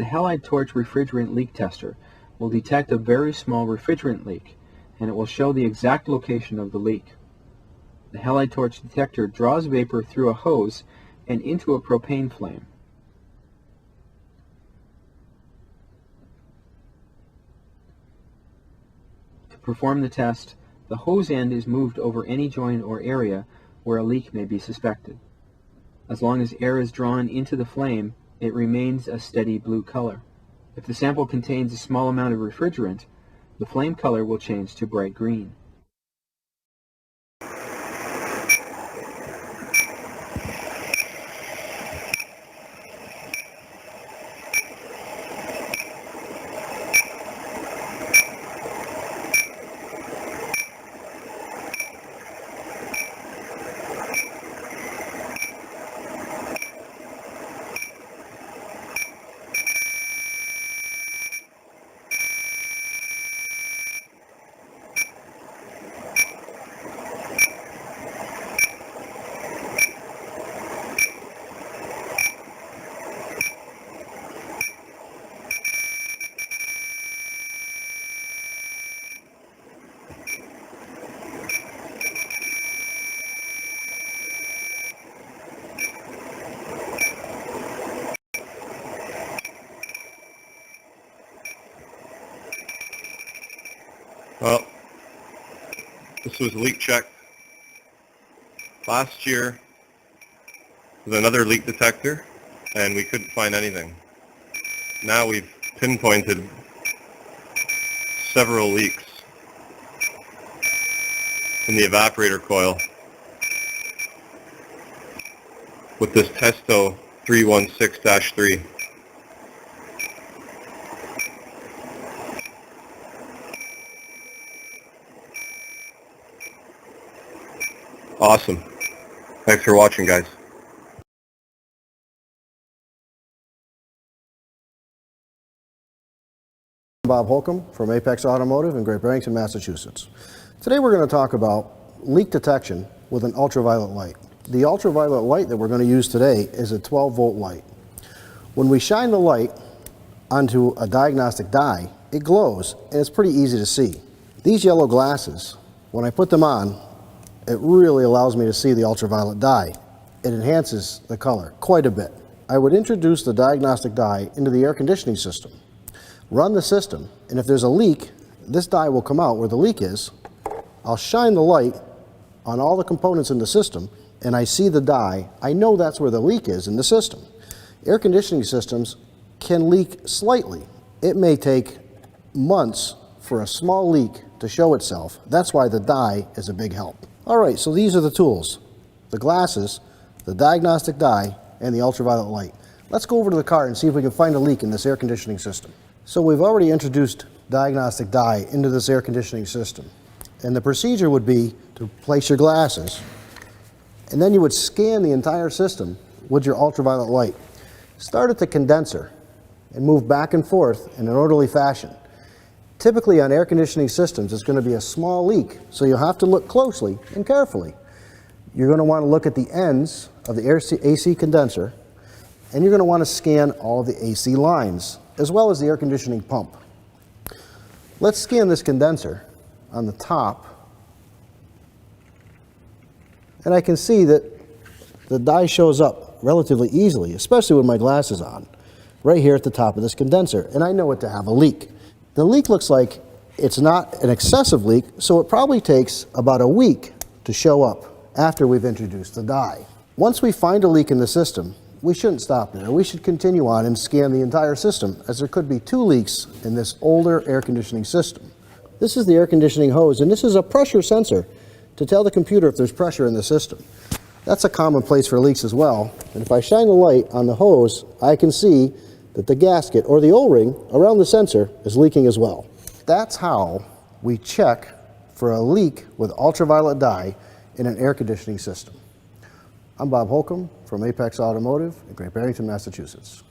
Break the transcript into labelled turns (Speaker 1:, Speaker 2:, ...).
Speaker 1: The halide torch refrigerant leak tester will detect a very small refrigerant leak, and it will show the exact location of the leak. The halide torch detector draws vapor through a hose and into a propane flame. To perform the test, the hose end is moved over any joint or area where a leak may be suspected. As long as air is drawn into the flame, it remains a steady blue color. If the sample contains a small amount of refrigerant, the flame color will change to bright green.
Speaker 2: Well, this was leak check last year with another leak detector, and we couldn't find anything. Now we've pinpointed several leaks in the evaporator coil with this Testo 316-3. Awesome. Thanks for watching, guys.
Speaker 3: Bob Holcomb from Apex Automotive in Great Barrington, Massachusetts. Today we're going to talk about leak detection with an ultraviolet light. The ultraviolet light that we're going to use today is a 12-volt light. When we shine the light onto a diagnostic die, it glows and it's pretty easy to see. These yellow glasses, when I put them on, it really allows me to see the ultraviolet dye. It enhances the color quite a bit. I would introduce the diagnostic dye into the air conditioning system, run the system, and if there's a leak, this dye will come out where the leak is. I'll shine the light on all the components in the system and I see the dye. I know that's where the leak is in the system. Air conditioning systems can leak slightly. It may take months for a small leak to show itself. That's why the dye is a big help. All right, so these are the tools: the glasses, the diagnostic dye, and the ultraviolet light. Let's go over to the car and see if we can find a leak in this air conditioning system. So we've already introduced diagnostic dye into this air conditioning system. And the procedure would be to place your glasses, and then you would scan the entire system with your ultraviolet light. Start at the condenser and move back and forth in an orderly fashion. Typically on air conditioning systems, it's going to be a small leak, so you'll have to look closely and carefully. You're going to want to look at the ends of the AC condenser, and you're going to want to scan all the AC lines, as well as the air conditioning pump. Let's scan this condenser on the top, and I can see that the dye shows up relatively easily, especially with my glasses on, right here at the top of this condenser, and I know it to have a leak. The leak looks like it's not an excessive leak, so it probably takes about a week to show up after we've introduced the dye. Once we find a leak in the system, we shouldn't stop there. We should continue on and scan the entire system, as there could be 2 leaks in this older air conditioning system. This is the air conditioning hose, and this is a pressure sensor to tell the computer if there's pressure in the system. That's a common place for leaks as well. And if I shine the light on the hose, I can see that the gasket or the O-ring around the sensor is leaking as well. That's how we check for a leak with ultraviolet dye in an air conditioning system. I'm Bob Holcomb from Apex Automotive in Great Barrington, Massachusetts.